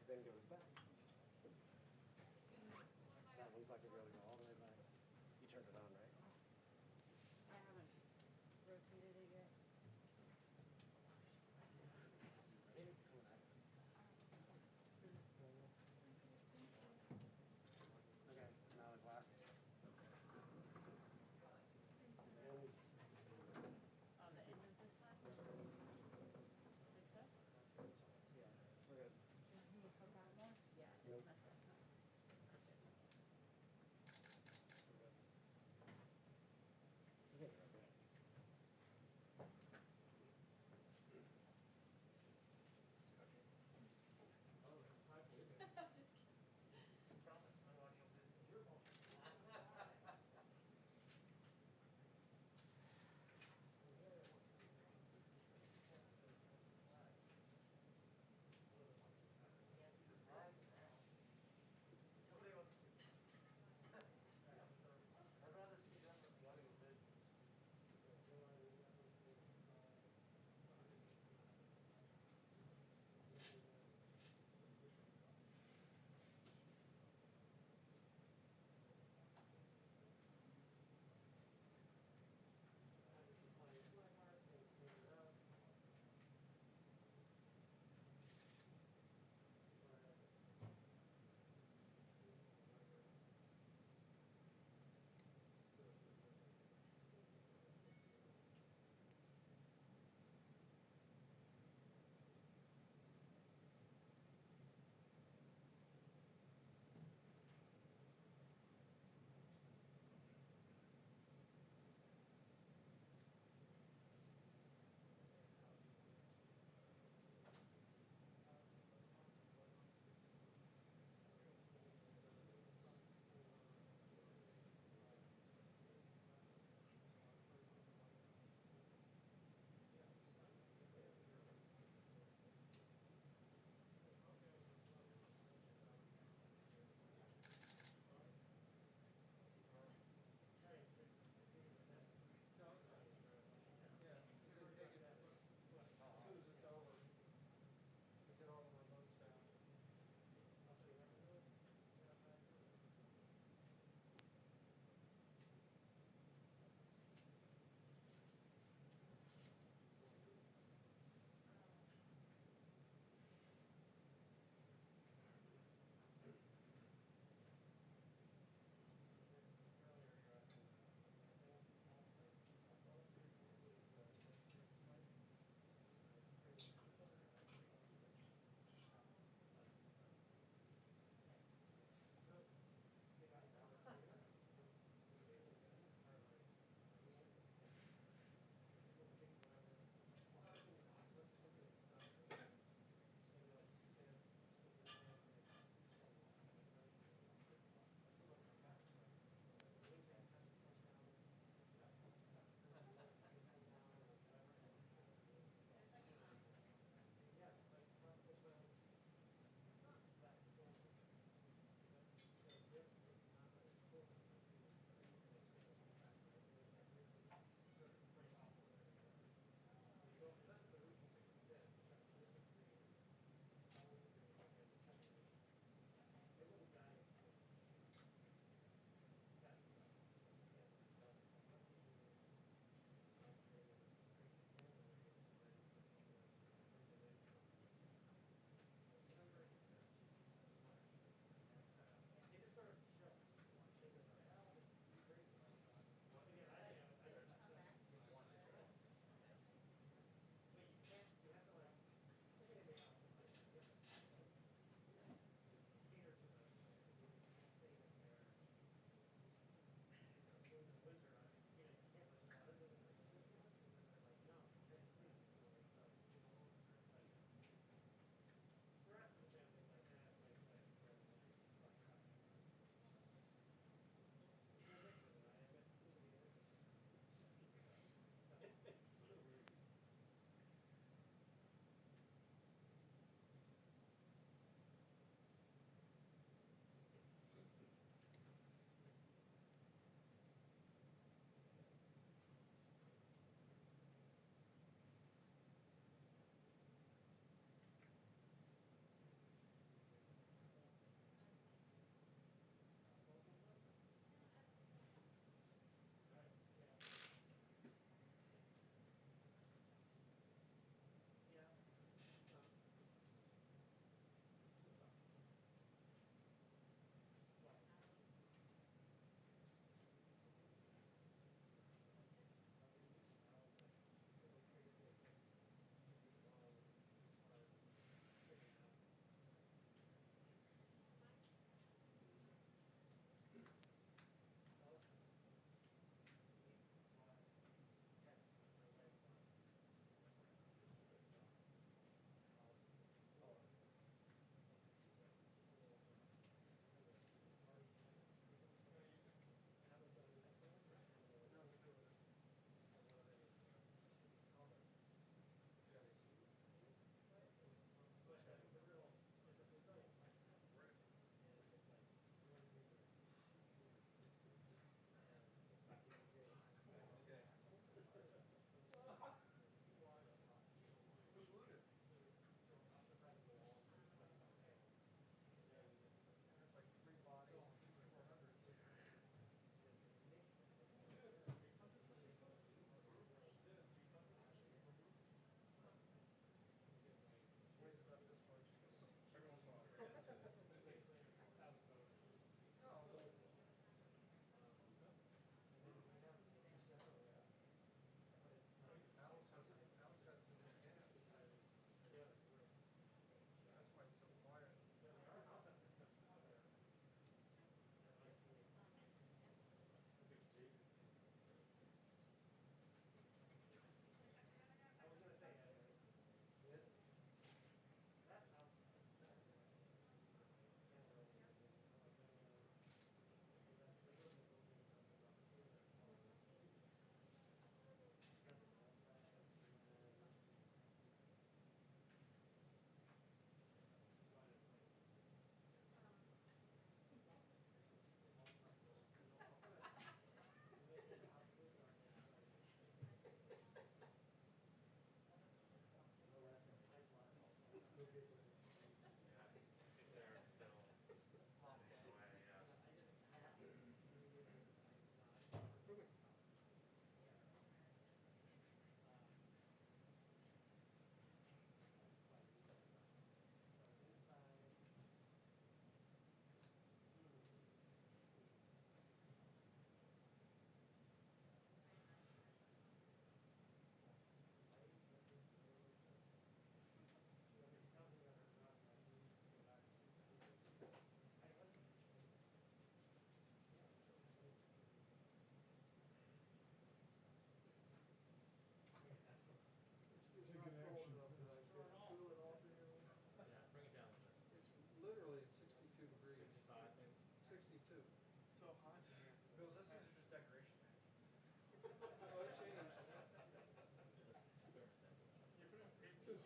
then goes back. That one's not going to be able to go all the way back. You turned it on, right? I haven't rotated it yet. Ready? Come back. Okay, now the glass. And On the end of this side? Like so? yeah, we're good. Does it need to come out more?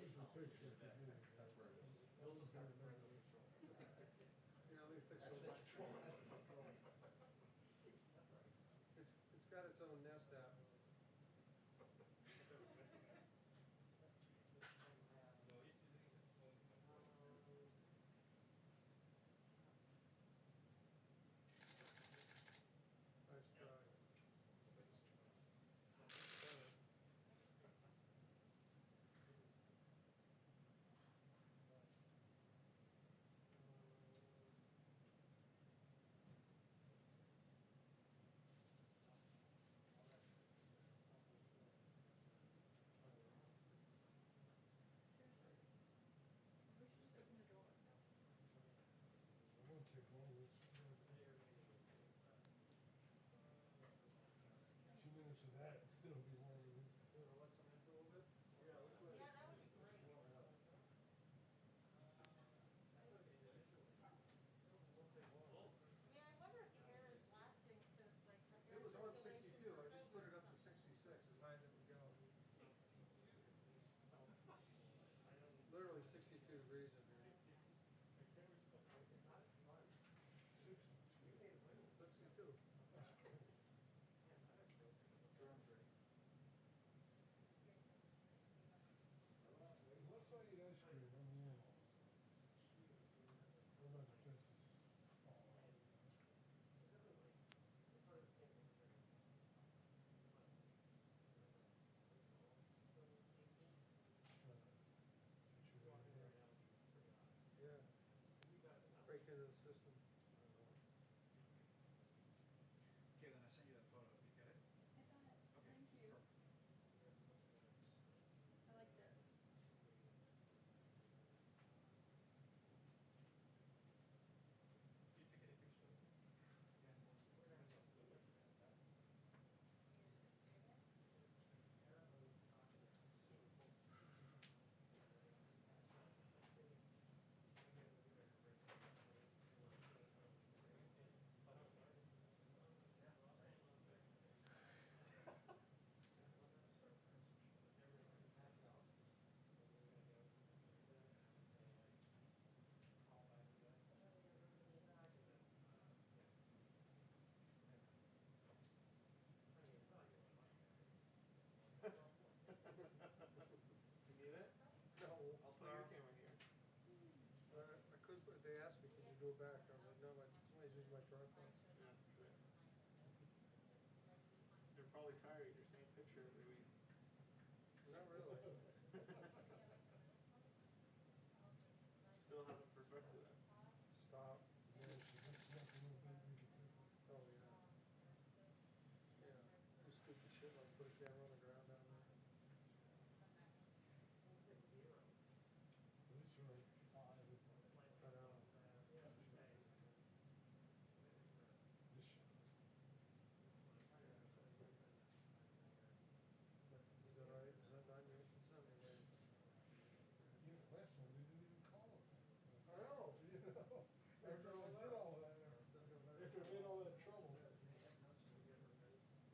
is the picture for me. That's where it is. Bill's has got it right on his shoulder. Yeah, let me fix That's those. what it's for. It's got its own Nest app. Nice try. Seriously. We should just open the door. I won't take all this. 2 minutes of that, it'll be longer than. You wanna let some in for a little bit? Yeah, let's let it. Yeah, that would be great. Won't take long. I mean, I wonder if the air is blasting to like the air It was on circulation 62, for I just put it up to something. 66, as high as it would go. Literally 62 degrees in there. 62. That's cool. Germs ready. Unless I eat ice cream, I'm normal. All my defenses fall out. Trying to get you out of here. Yeah. Break into the system. Okay, then I sent you that photo. Did you get it? I got it. Okay, Thank you. perfect. I like that. Did you take any pictures of it? You need it? No. I'll put your camera here. I could, but they asked me, can you go back? I was like, no, somebody's using my tripod. Yeah, sure. You're probably tired of your same picture every week. Not really. Still haven't perfected it. Stop. Yeah, she mixed it up a little bit, make it different. Oh, yeah. Yeah. Do stupid shit like put a camera on the ground down there. But it's like 5 I at know. this shot. Is that right? Is that not your, it's not your name? You know, last time they didn't even call it. I know. You know, after I did all that, after I made all that trouble.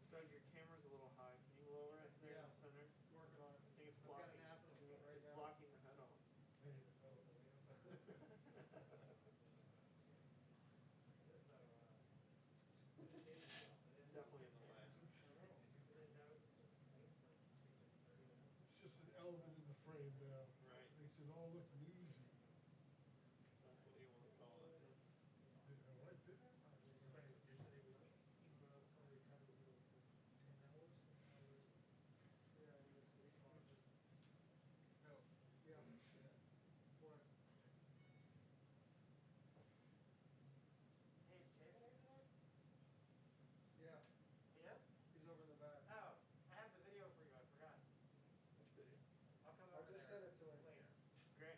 Doug, your camera's a little high. Can you lower it there in the center? Working on it. I think it's I've got blocking. an app doing it right It's now. blocking the head off. Hey, It's definitely in the way. it's just an element in the frame now. Right. Makes it all look newsy. That's what you want to call it. Yeah, right, didn't it? Yeah. What? Hey, is Taven here tonight? Yeah. He is? He's over in the back. Oh, I have the video for you, I forgot. Which video? I'll come I'll over just there send it to him. later. Great.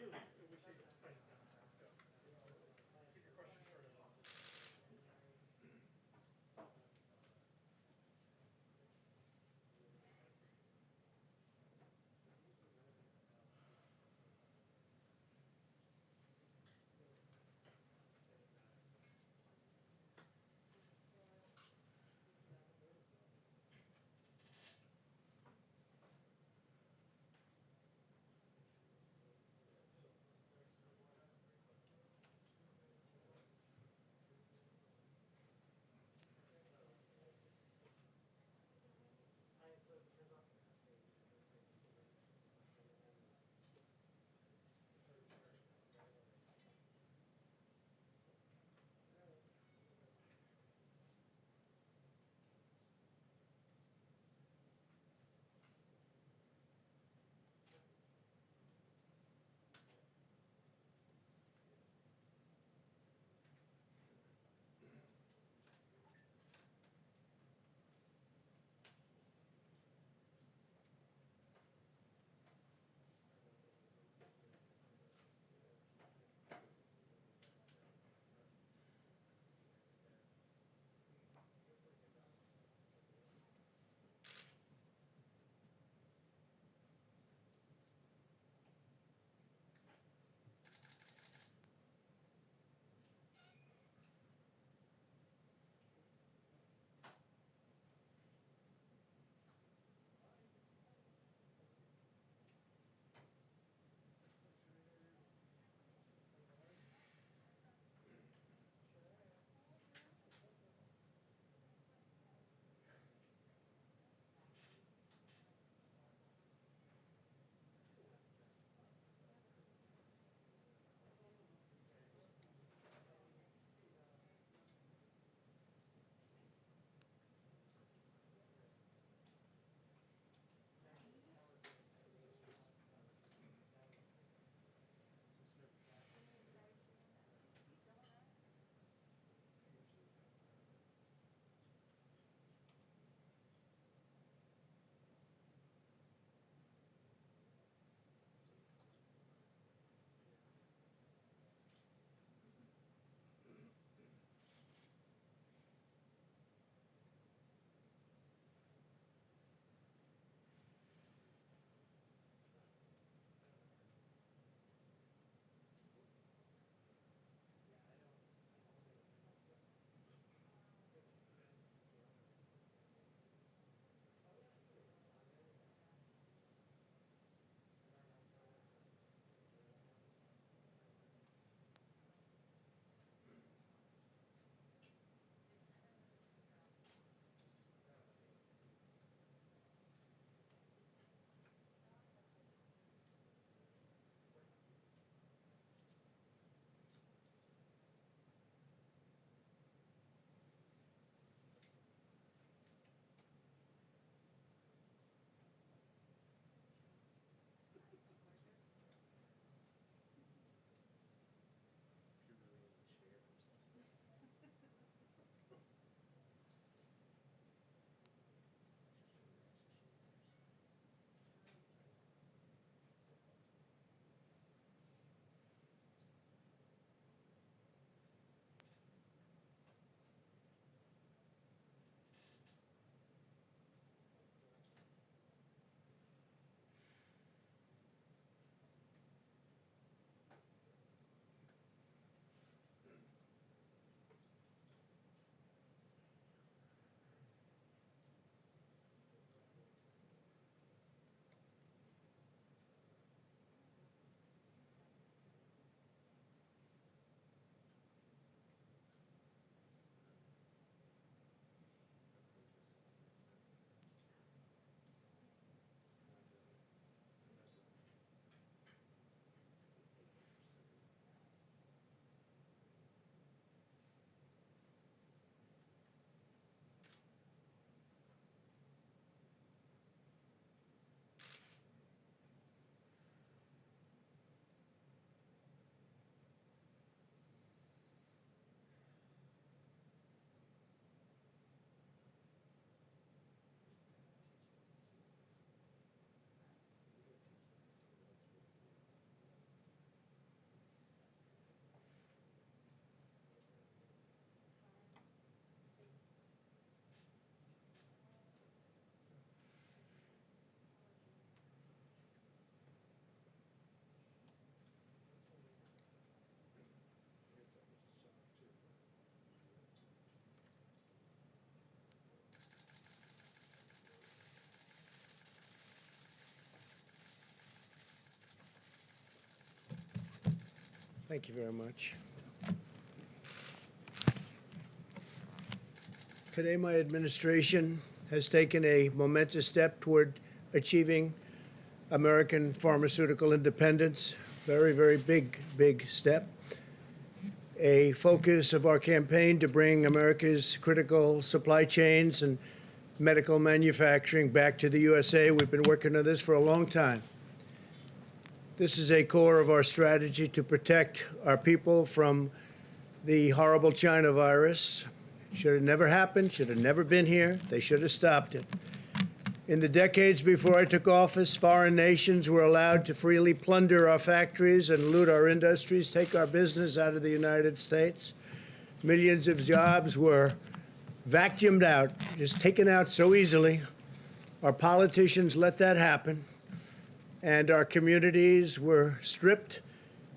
We should find it down. Let's go. Keep your questions short and long. Thank you very much. Today, my administration has taken a momentous step toward achieving American pharmaceutical independence. Very, very big step. A focus of our campaign to bring America's critical supply chains and medical manufacturing back to the USA. We've been working on this for a long time. This is a core of our strategy to protect our people from the horrible China virus. Should have never happened, should have never been here. They should have stopped it. In the decades before I took office, foreign nations were allowed to freely plunder our factories and loot our industries, take our business out of the United States. Millions of jobs were vacuumed out, just taken out so easily. Our politicians let that happen, and our communities were stripped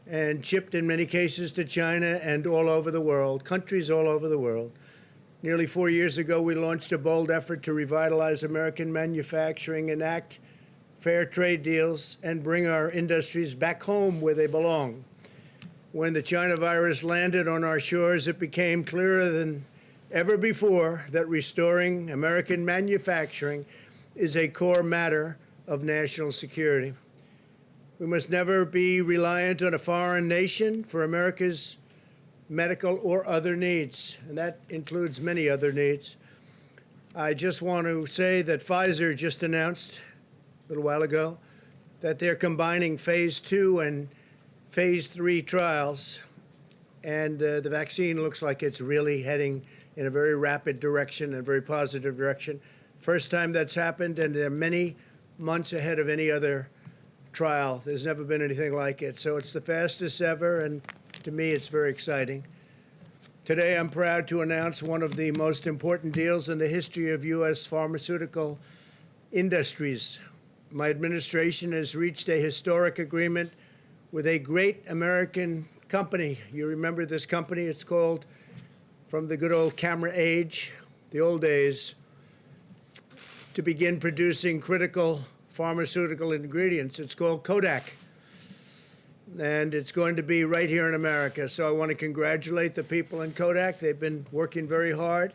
and shipped in many cases to China and all over the world, countries all over the world. Nearly 4 years ago, we launched a bold effort to revitalize American manufacturing, enact fair trade deals, and bring our industries back home where they belong. When the China virus landed on our shores, it became clearer than ever before that restoring American manufacturing is a core matter of national security. We must never be reliant on a foreign nation for America's medical or other needs, and that includes many other needs. I just want to say that Pfizer just announced a little while ago that they're combining phase 2 and phase 3 trials, and the vaccine looks like it's really heading in a very rapid direction and a very positive direction. First time that's happened, and they're many months ahead of any other trial. There's never been anything like it. So it's the fastest ever, and to me, it's very exciting. Today, I'm proud to announce one of the most important deals in the history of U.S. pharmaceutical industries. My administration has reached a historic agreement with a great American company. You remember this company? It's called, from the good old camera age, the old days, to begin producing critical pharmaceutical ingredients. It's called Kodak, and it's going to be right here in America. So I want to congratulate the people in Kodak. They've been working very hard.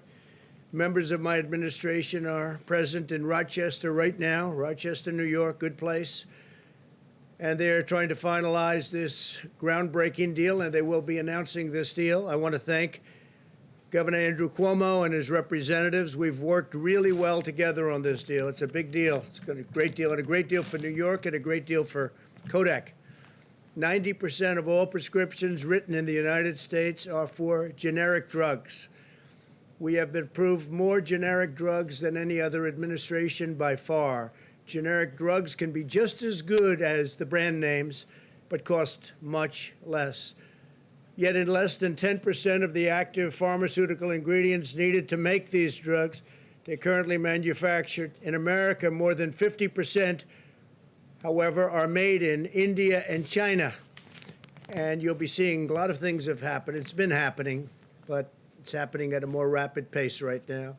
Members of my administration are present in Rochester right now, Rochester, New York, good place. And they're trying to finalize this groundbreaking deal, and they will be announcing this deal. I want to thank Governor Andrew Cuomo and his representatives. We've worked really well together on this deal. It's a big deal. It's a great deal, and a great deal for New York and a great deal for Kodak. 90% of all prescriptions written in the United States are for generic drugs. We have approved more generic drugs than any other administration by far. Generic drugs can be just as good as the brand names, but cost much less. Yet in less than 10% of the active pharmaceutical ingredients needed to make these drugs, they're currently manufactured in America. More than 50%, however, are made in India and China. And you'll be seeing a lot of things have happened. It's been happening, but it's happening at a more rapid pace right now.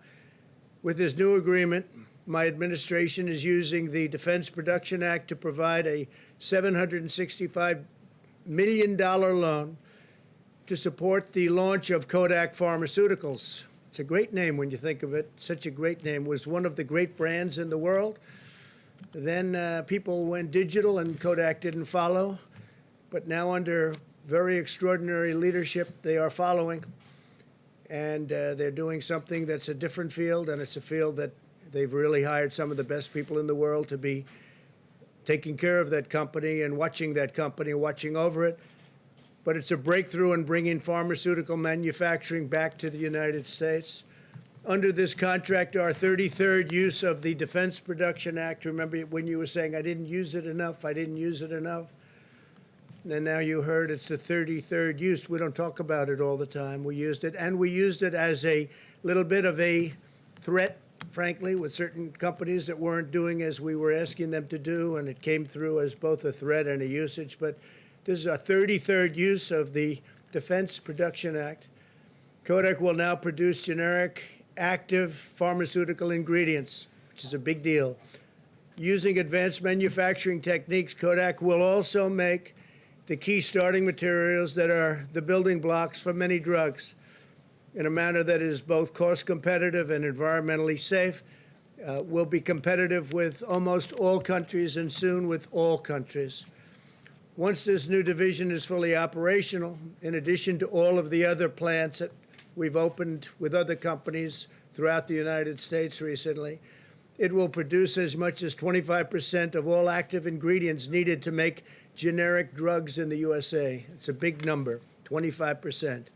With this new agreement, my administration is using the Defense Production Act to provide a $765 million loan to support the launch of Kodak Pharmaceuticals. It's a great name when you think of it. Such a great name. It was one of the great brands in the world. Then people went digital and Kodak didn't follow. But now under very extraordinary leadership, they are following. And they're doing something that's a different field, and it's a field that they've really hired some of the best people in the world to be taking care of that company and watching that company, watching over it. But it's a breakthrough in bringing pharmaceutical manufacturing back to the United States. Under this contract, our 33rd use of the Defense Production Act. Remember when you were saying, I didn't use it enough, I didn't use it enough? And now you heard it's the 33rd use. We don't talk about it all the time. We used it, and we used it as a little bit of a threat, frankly, with certain companies that weren't doing as we were asking them to do, and it came through as both a threat and a usage. But this is our 33rd use of the Defense Production Act. Kodak will now produce generic active pharmaceutical ingredients, which is a big deal. Using advanced manufacturing techniques, Kodak will also make the key starting materials that are the building blocks for many drugs in a manner that is both cost competitive and environmentally safe. Will be competitive with almost all countries and soon with all countries. Once this new division is fully operational, in addition to all of the other plants that we've opened with other companies throughout the United States recently, it will produce as much as 25% of all active ingredients needed to make generic drugs in the USA. It's a big number, 25%.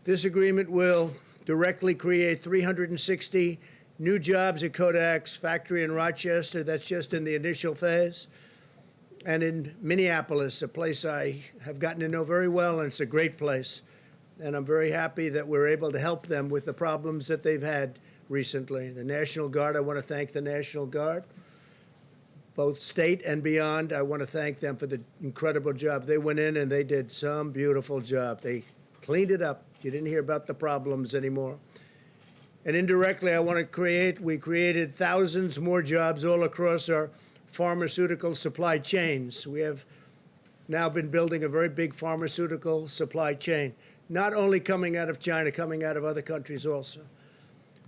This agreement will directly create 360 new jobs at Kodak's factory in Rochester. That's just in the initial phase. And in Minneapolis, a place I have gotten to know very well, and it's a great place. And I'm very happy that we're able to help them with the problems that they've had recently. The National Guard, I want to thank the National Guard, both state and beyond. I want to thank them for the incredible job. They went in and they did some beautiful job. They cleaned it up. You didn't hear about the problems anymore. And indirectly, we created thousands more jobs all across our pharmaceutical supply chains. We have now been building a very big pharmaceutical supply chain, not only coming out of China, coming out of other countries also.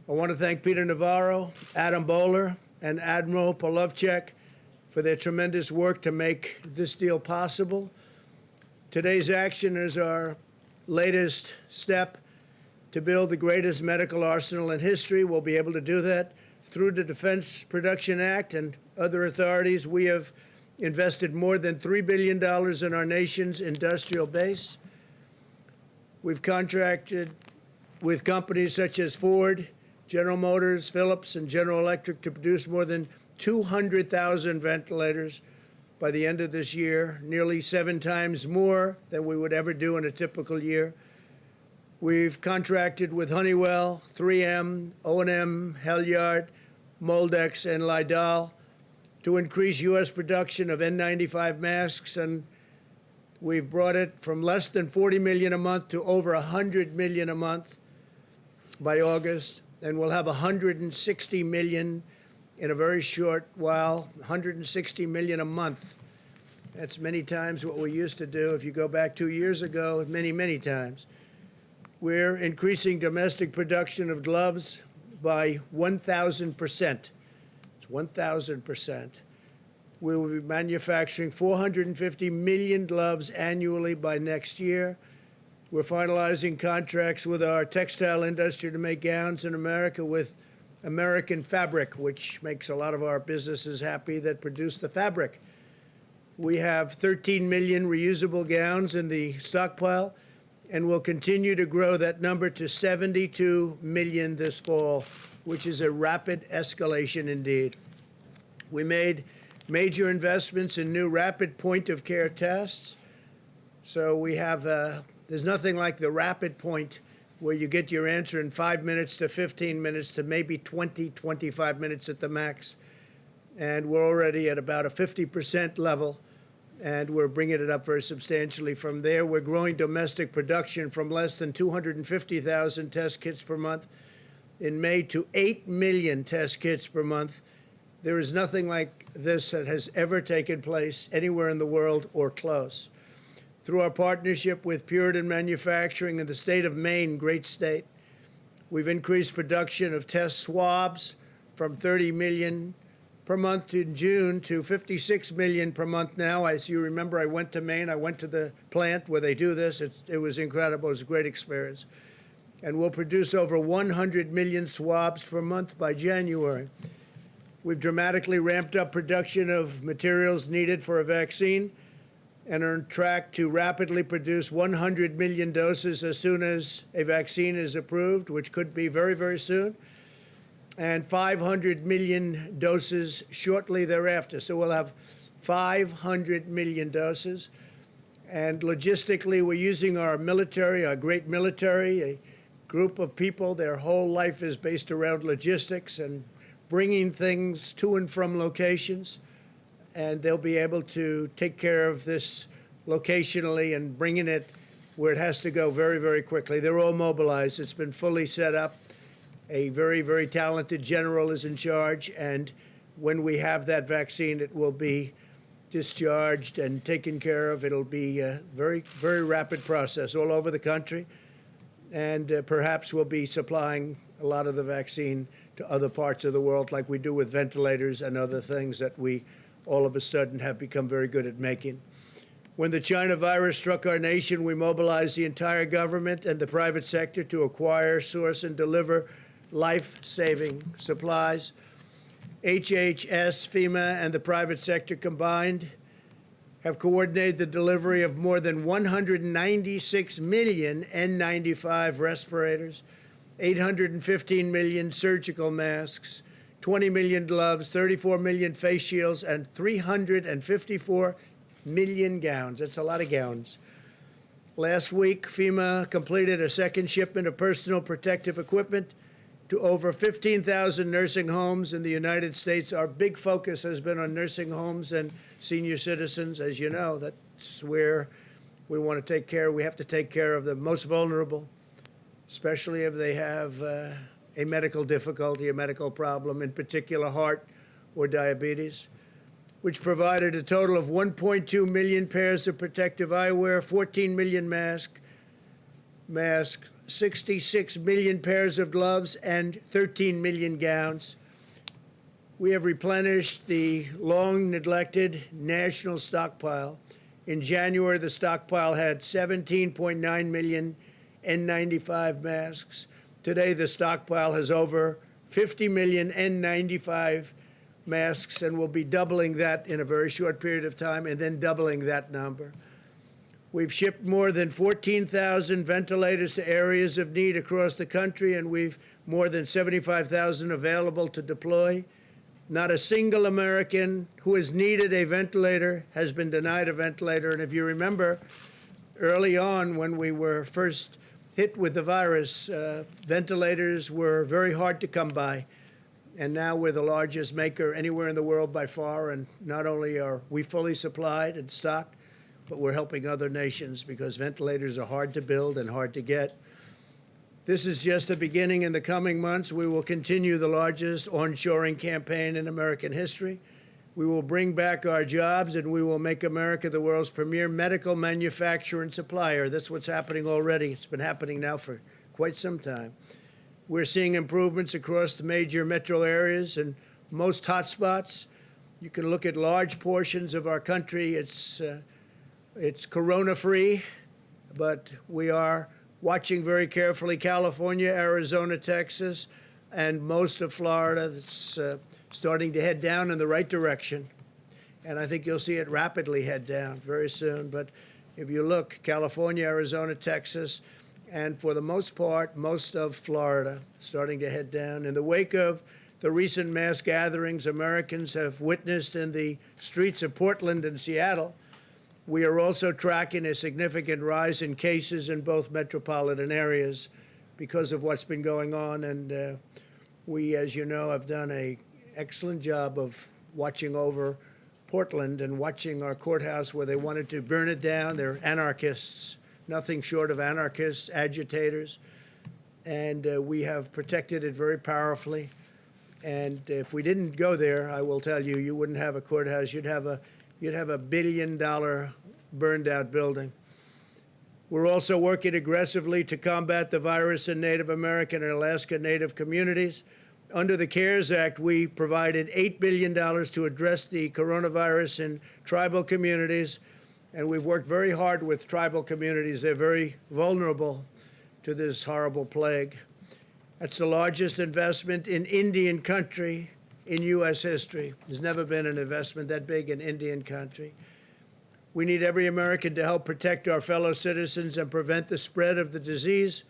I want to thank Peter Navarro, Adam Bowler, and Admiral Polovchek for their tremendous work to make this deal possible. Today's action is our latest step to build the greatest medical arsenal in history. We'll be able to do that through the Defense Production Act and other authorities. We have invested more than $3 billion in our nation's industrial base. We've contracted with companies such as Ford, General Motors, Philips, and General Electric to produce more than 200,000 ventilators by the end of this year, nearly 7 times more than we would ever do in a typical year. We've contracted with Honeywell, 3M, O&M, Halyard, Moldex, and Lidl to increase U.S. production of N95 masks, and we've brought it from less than 40 million a month to over 100 million a month by August, and we'll have 160 million in a very short while, 160 million a month. That's many times what we used to do. If you go back 2 years ago, many, many times. We're increasing domestic production of gloves by 1,000%. It's 1,000%. We will be manufacturing 450 million gloves annually by next year. We're finalizing contracts with our textile industry to make gowns in America with American fabric, which makes a lot of our businesses happy that produce the fabric. We have 13 million reusable gowns in the stockpile, and we'll continue to grow that number to 72 million this fall, which is a rapid escalation indeed. We made major investments in new rapid point-of-care tests. So we have, there's nothing like the rapid point where you get your answer in 5 minutes to 15 minutes to maybe 20, 25 minutes at the max. And we're already at about a 50% level, and we're bringing it up very substantially from there. We're growing domestic production from less than 250,000 test kits per month in May to 8 million test kits per month. There is nothing like this that has ever taken place anywhere in the world or close. Through our partnership with Puritan Manufacturing in the state of Maine, great state, we've increased production of test swabs from 30 million per month in June to 56 million per month now. As you remember, I went to Maine. I went to the plant where they do this. It was incredible. It was a great experience. And we'll produce over 100 million swabs per month by January. We've dramatically ramped up production of materials needed for a vaccine and are on track to rapidly produce 100 million doses as soon as a vaccine is approved, which could be very, very soon, and 500 million doses shortly thereafter. So we'll have 500 million doses. And logistically, we're using our military, our great military, a group of people, their whole life is based around logistics and bringing things to and from locations. And they'll be able to take care of this locationally and bringing it where it has to go very, very quickly. They're all mobilized. It's been fully set up. A very, very talented general is in charge, and when we have that vaccine, it will be discharged and taken care of. It'll be a very, very rapid process all over the country. And perhaps we'll be supplying a lot of the vaccine to other parts of the world like we do with ventilators and other things that we all of a sudden have become very good at making. When the China virus struck our nation, we mobilized the entire government and the private sector to acquire, source, and deliver life-saving supplies. HHS, FEMA, and the private sector combined have coordinated the delivery of more than 196 million N95 respirators, 815 million surgical masks, 20 million gloves, 34 million face shields, and 354 million gowns. That's a lot of gowns. Last week, FEMA completed a second shipment of personal protective equipment to over 15,000 nursing homes in the United States. Our big focus has been on nursing homes and senior citizens. As you know, that's where we want to take care. We have to take care of the most vulnerable, especially if they have a medical difficulty, a medical problem, in particular heart or diabetes, which provided a total of 1.2 million pairs of protective eyewear, 14 million masks, 66 million pairs of gloves, and 13 million gowns. We have replenished the long-neglected national stockpile. In January, the stockpile had 17.9 million N95 masks. Today, the stockpile has over 50 million N95 masks, and we'll be doubling that in a very short period of time, and then doubling that number. We've shipped more than 14,000 ventilators to areas of need across the country, and we've more than 75,000 available to deploy. Not a single American who has needed a ventilator has been denied a ventilator. And if you remember, early on when we were first hit with the virus, ventilators were very hard to come by. And now we're the largest maker anywhere in the world by far. And not only are we fully supplied and stocked, but we're helping other nations because ventilators are hard to build and hard to get. This is just the beginning. In the coming months, we will continue the largest onshoring campaign in American history. We will bring back our jobs, and we will make America the world's premier medical manufacturer and supplier. That's what's happening already. It's been happening now for quite some time. We're seeing improvements across the major metro areas and most hotspots. You can look at large portions of our country. It's corona-free, but we are watching very carefully California, Arizona, Texas, and most of Florida. That's starting to head down in the right direction. And I think you'll see it rapidly head down very soon. But if you look, California, Arizona, Texas, and for the most part, most of Florida starting to head down. In the wake of the recent mass gatherings Americans have witnessed in the streets of Portland and Seattle, we are also tracking a significant rise in cases in both metropolitan areas because of what's been going on. And we, as you know, have done an excellent job of watching over Portland and watching our courthouse where they wanted to burn it down. They're anarchists, nothing short of anarchists, agitators. And we have protected it very powerfully. And if we didn't go there, I will tell you, you wouldn't have a courthouse. You'd have a $1 billion burned-out building. We're also working aggressively to combat the virus in Native American and Alaska Native communities. Under the CARES Act, we provided $8 billion to address the coronavirus in tribal communities, and we've worked very hard with tribal communities. They're very vulnerable to this horrible plague. That's the largest investment in Indian country in U.S. history. There's never been an investment that big in Indian country. We need every American to help protect our fellow citizens and prevent the spread of the disease.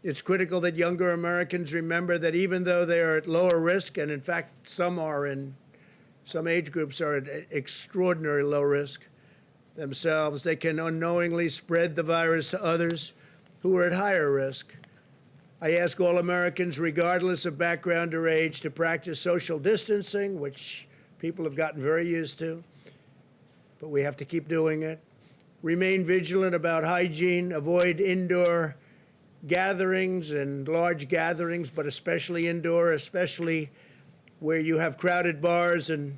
It's critical that younger Americans remember that even though they are at lower risk, and in fact some age groups are at extraordinary low risk themselves, they can unknowingly spread the virus to others who are at higher risk. I ask all Americans, regardless of background or age, to practice social distancing, which people have gotten very used to, but we have to keep doing it. Remain vigilant about hygiene, avoid indoor gatherings and large gatherings, but especially indoor, especially where you have crowded bars, and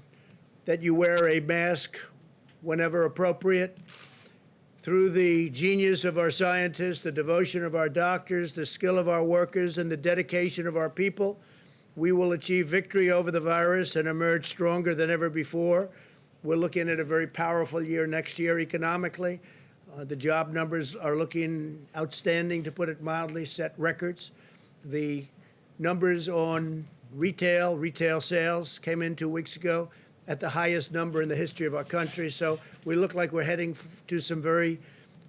that you wear a mask whenever appropriate. Through the genius of our scientists, the devotion of our doctors, the skill of our workers, and the dedication of our people, we will achieve victory over the virus and emerge stronger than ever before. We're looking at a very powerful year next year economically. The job numbers are looking outstanding, to put it mildly, set records. The numbers on retail sales came in 2 weeks ago at the highest number in the history of our country. So we look like we're heading to some very,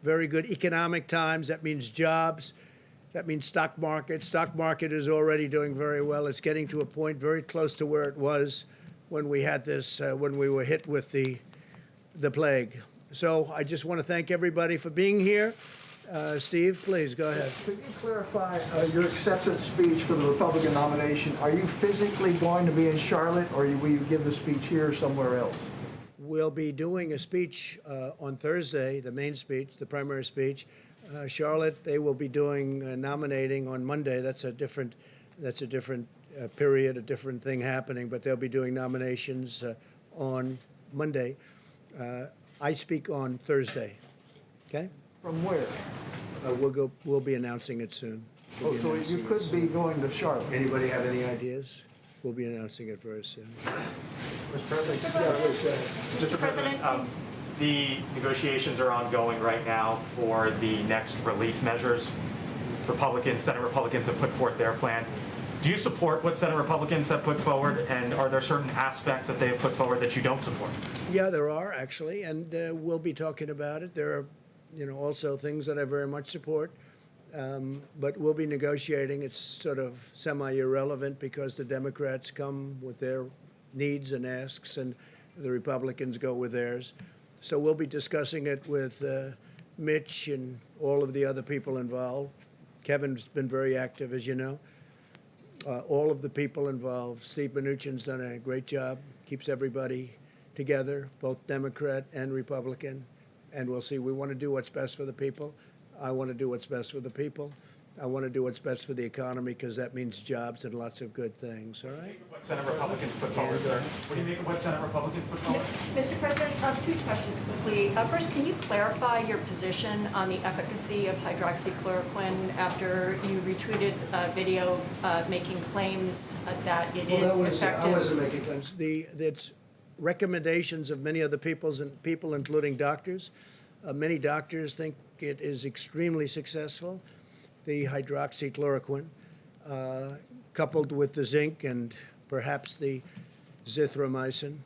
very good economic times. That means jobs. That means stock market. Stock market is already doing very well. It's getting to a point very close to where it was when we had this, when we were hit with the plague. So I just want to thank everybody for being here. Steve, please go ahead. Could you clarify your acceptance speech for the Republican nomination? Are you physically going to be in Charlotte, or will you give the speech here or somewhere else? We'll be doing a speech on Thursday, the main speech, the primary speech. Charlotte, they will be doing nominating on Monday. That's a different period, a different thing happening, but they'll be doing nominations on Monday. I speak on Thursday. Okay? From where? We'll be announcing it soon. Oh, so you could be going to Charlotte. Anybody have any ideas? We'll be announcing it very soon. Mr. President? Mr. President, the negotiations are ongoing right now for the next relief measures. Senate Republicans have put forth their plan. Do you support what Senate Republicans have put forward, and are there certain aspects that they have put forward that you don't support? Yeah, there are actually, and we'll be talking about it. There are, also things that I very much support, but we'll be negotiating. It's sort of semi-irrelevant because the Democrats come with their needs and asks, and the Republicans go with theirs. So we'll be discussing it with Mitch and all of the other people involved. Kevin's been very active, as you know. All of the people involved. Steve Mnuchin's done a great job, keeps everybody together, both Democrat and Republican. And we'll see. We want to do what's best for the people. I want to do what's best for the people. I want to do what's best for the economy, because that means jobs and lots of good things, all right? What Senate Republicans put forward, sir? What do you make of what Senate Republicans put forward? Mr. President, 2 questions quickly. First, can you clarify your position on the efficacy of hydroxychloroquine after you retweeted a video making claims that it is effective? I wasn't making claims. It's recommendations of many other people, including doctors. Many doctors think it is extremely successful. The hydroxychloroquine, coupled with the zinc and perhaps the zithromycin.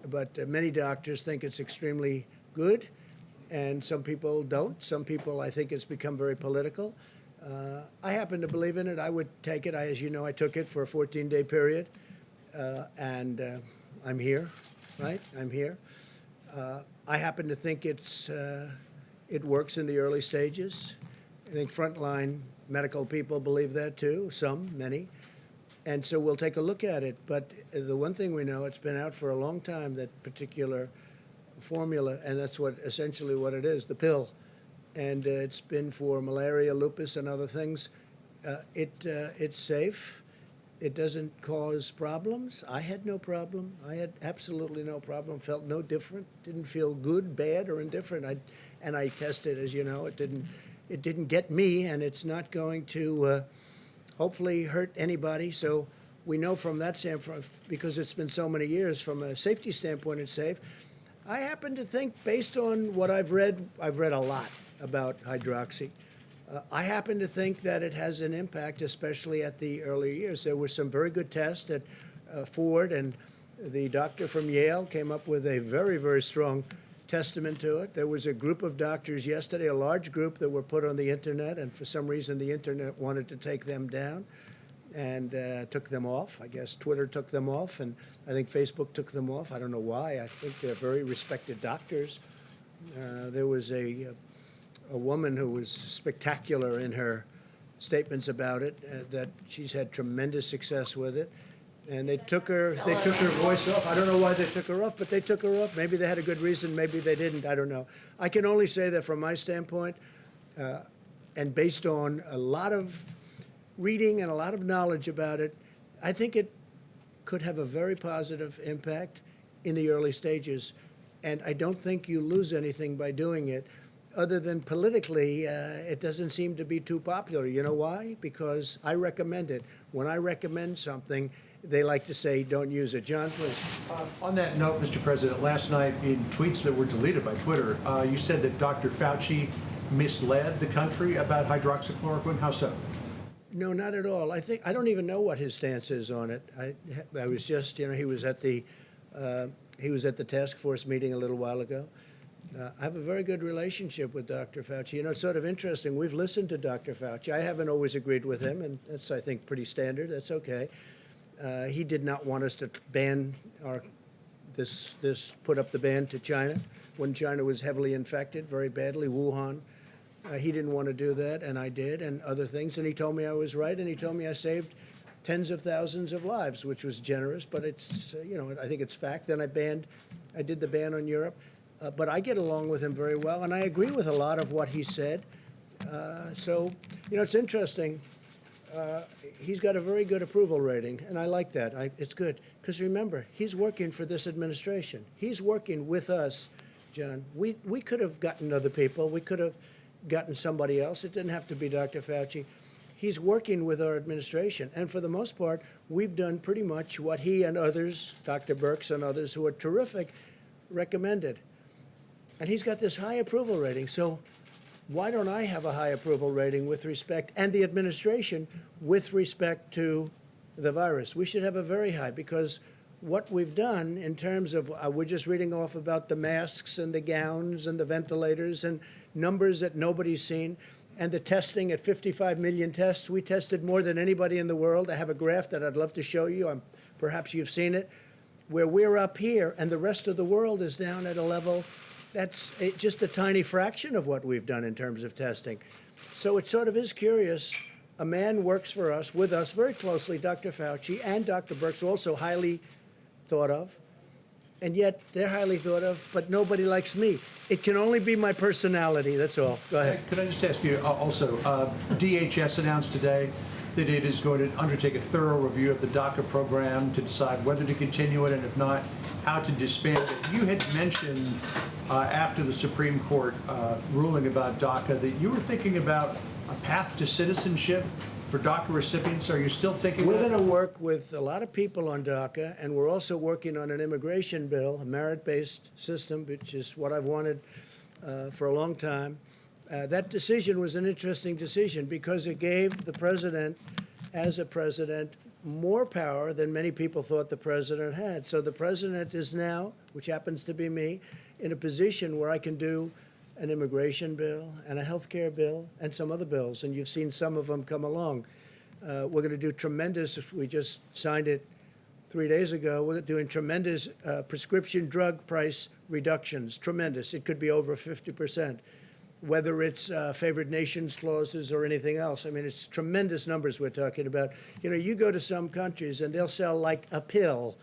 But many doctors think it's extremely good, and some people don't. Some people, I think it's become very political. I happen to believe in it. I would take it. As you know, I took it for a 14-day period, and I'm here, right? I'm here. I happen to think it works in the early stages. I think frontline medical people believe that too, many. And so we'll take a look at it. But the one thing we know, it's been out for a long time, that particular formula, and that's essentially what it is, the pill. And it's been for malaria, lupus, and other things. It's safe. It doesn't cause problems. I had no problem. I had absolutely no problem, felt no different, didn't feel good, bad, or indifferent. And I tested, as you know, it didn't get me, and it's not going to hopefully hurt anybody. So we know from that standpoint, because it's been so many years, from a safety standpoint, it's safe. I happen to think, based on what I've read a lot about hydroxy. I happen to think that it has an impact, especially at the early years. There were some very good tests at Ford, and the doctor from Yale came up with a very, very strong testament to it. There was a group of doctors yesterday, a large group, that were put on the internet, and for some reason the internet wanted to take them down and took them off. I guess Twitter took them off, and I think Facebook took them off. I don't know why. I think they're very respected doctors. There was a woman who was spectacular in her statements about it, that she's had tremendous success with it. And they took her voice off. I don't know why they took her off, but they took her off. Maybe they had a good reason, maybe they didn't, I don't know. I can only say that from my standpoint, and based on a lot of reading and a lot of knowledge about it, I think it could have a very positive impact in the early stages. And I don't think you lose anything by doing it, other than politically, it doesn't seem to be too popular. You know why? Because I recommend it. When I recommend something, they like to say, don't use it. John, please. On that note, Mr. President, last night in tweets that were deleted by Twitter, you said that Dr. Fauci misled the country about hydroxychloroquine. How so? No, not at all. I don't even know what his stance is on it. I was just, he was at the task force meeting a little while ago. I have a very good relationship with Dr. Fauci. It's sort of interesting. We've listened to Dr. Fauci. I haven't always agreed with him, and that's, I think, pretty standard. That's okay. He did not want us to ban put up the ban to China when China was heavily infected very badly, Wuhan. He didn't want to do that, and I did, and other things. And he told me I was right, and he told me I saved tens of thousands of lives, which was generous. But it's, I think it's fact. Then I did the ban on Europe. But I get along with him very well, and I agree with a lot of what he said. So, it's interesting. He's got a very good approval rating, and I like that. It's good. Because remember, he's working for this administration. He's working with us, John. We could have gotten other people. We could have gotten somebody else. It didn't have to be Dr. Fauci. He's working with our administration. And for the most part, we've done pretty much what he and others, Dr. Birx and others who are terrific, recommended. And he's got this high approval rating. So why don't I have a high approval rating with respect, and the administration, with respect to the virus? We should have a very high, because what we've done in terms of, we're just reading off about the masks and the gowns and the ventilators and numbers that nobody's seen, and the testing at 55 million tests. We tested more than anybody in the world. I have a graph that I'd love to show you. Perhaps you've seen it, where we're up here and the rest of the world is down at a level that's just a tiny fraction of what we've done in terms of testing. So it sort of is curious. A man works for us, with us very closely, Dr. Fauci and Dr. Birx, also highly thought of. And yet they're highly thought of, but nobody likes me. It can only be my personality, that's all. Go ahead. Could I just ask you also, DHS announced today that it is going to undertake a thorough review of the DACA program to decide whether to continue it, and if not, how to disband it. You had mentioned after the Supreme Court ruling about DACA that you were thinking about a path to citizenship for DACA recipients. Are you still thinking We're that? going to work with a lot of people on DACA, and we're also working on an immigration bill, a merit-based system, which is what I've wanted for a long time. That decision was an interesting decision because it gave the president, as a president, more power than many people thought the president had. So the president is now, which happens to be me, in a position where I can do an immigration bill and a health care bill and some other bills, and you've seen some of them come along. We're going to do tremendous, we just signed it 3 days ago, we're doing tremendous prescription drug price reductions, tremendous. It could be over 50%. Whether it's favored nations clauses or anything else. I mean, it's tremendous numbers we're talking about. You go to some countries and they'll sell like a pill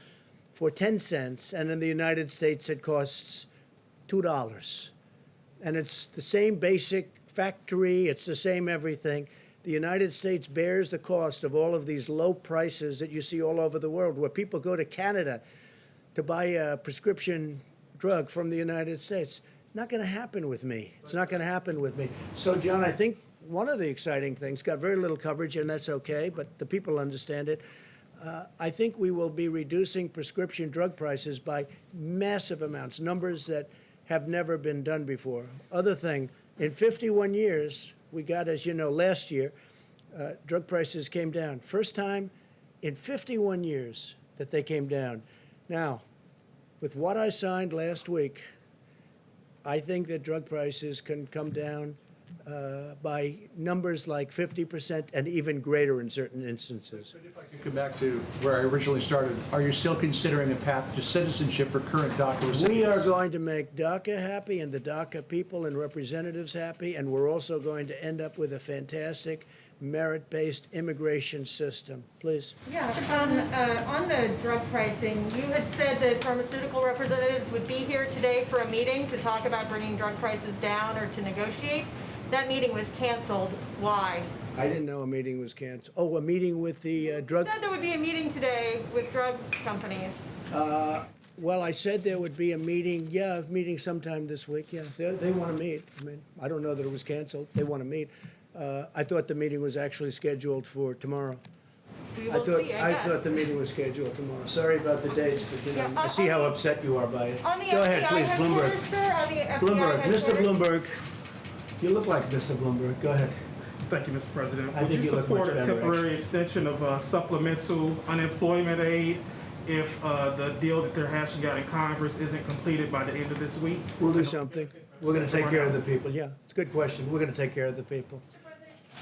for 10 cents, and in the United States it costs $2. And it's the same basic factory, it's the same everything. The United States bears the cost of all of these low prices that you see all over the world, where people go to Canada to buy a prescription drug from the United States. Not going to happen with me. It's not going to happen with me. So, John, I think one of the exciting things, got very little coverage, and that's okay, but the people understand it. I think we will be reducing prescription drug prices by massive amounts, numbers that have never been done before. Other thing, in 51 years, we got, as you know, last year, drug prices came down. First time in 51 years that they came down. Now, with what I signed last week, I think that drug prices can come down by numbers like 50% and even greater in certain instances. But if I could come back to where I originally started, are you still considering a path to citizenship for current DACA recipients? We are going to make DACA happy and the DACA people and representatives happy, and we're also going to end up with a fantastic merit-based immigration system. Please. Yeah, on the drug pricing, you had said that pharmaceutical representatives would be here today for a meeting to talk about bringing drug prices down or to negotiate. That meeting was canceled. Why? I didn't know a meeting was canceled. Oh, a meeting with the drug... You said there would be a meeting today with drug companies. Well, I said there would be a meeting, a meeting sometime this week, yeah. They want to meet. I mean, I don't know that it was canceled. They want to meet. I thought the meeting was actually scheduled for tomorrow. We will see, I I guess. thought the meeting was scheduled tomorrow. Sorry about the dates, but you know, Yeah, I see how on the- upset you are by it. On the Go ahead, FBI please, headquarters, Bloomberg. sir, on the FBI Bloomberg, Mr. headquarters. Bloomberg. You look like Mr. Bloomberg. Go ahead. Thank you, Mr. President. I Would think you you look much support a better, temporary actually. extension of supplemental unemployment aid if the deal that they're hashing out in Congress isn't completed by the end of this week? We'll do something. We're going to take care of the people. Yeah, it's a good question. We're going to take care of the people.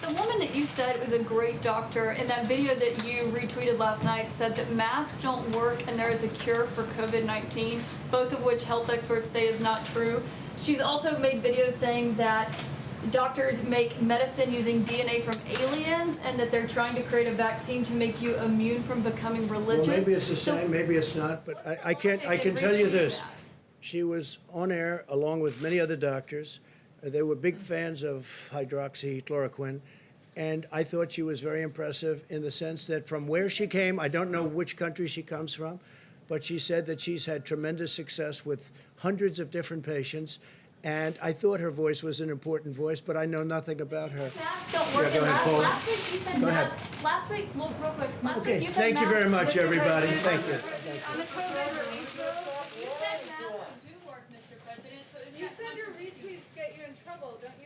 The woman that you said was a great doctor in that video that you retweeted last night said that masks don't work and there is a cure for COVID-19, both of which health experts say is not true. She's also made videos saying that doctors make medicine using DNA from aliens and that they're trying to create a vaccine to make you immune from becoming religious. Well, maybe it's the So- same, maybe it's not, but I can tell you this. She was on air along with many other doctors. They were big fans of hydroxychloroquine, and I thought she was very impressive in the sense that from where she came, I don't know which country she comes from, but she said that she's had tremendous success with hundreds of different patients, and I thought her voice was an important voice, but I know nothing about her. Masks don't work. Yeah, go And ahead, Paul. last week you said Go ahead. masks. Last week, well, real quick. Last Okay, week you said thank you very masks- much, everybody. Thank you. On the COVID relief bill, you said masks do work, Mr. President, so isn't You that said your retweets get you in trouble. Don't you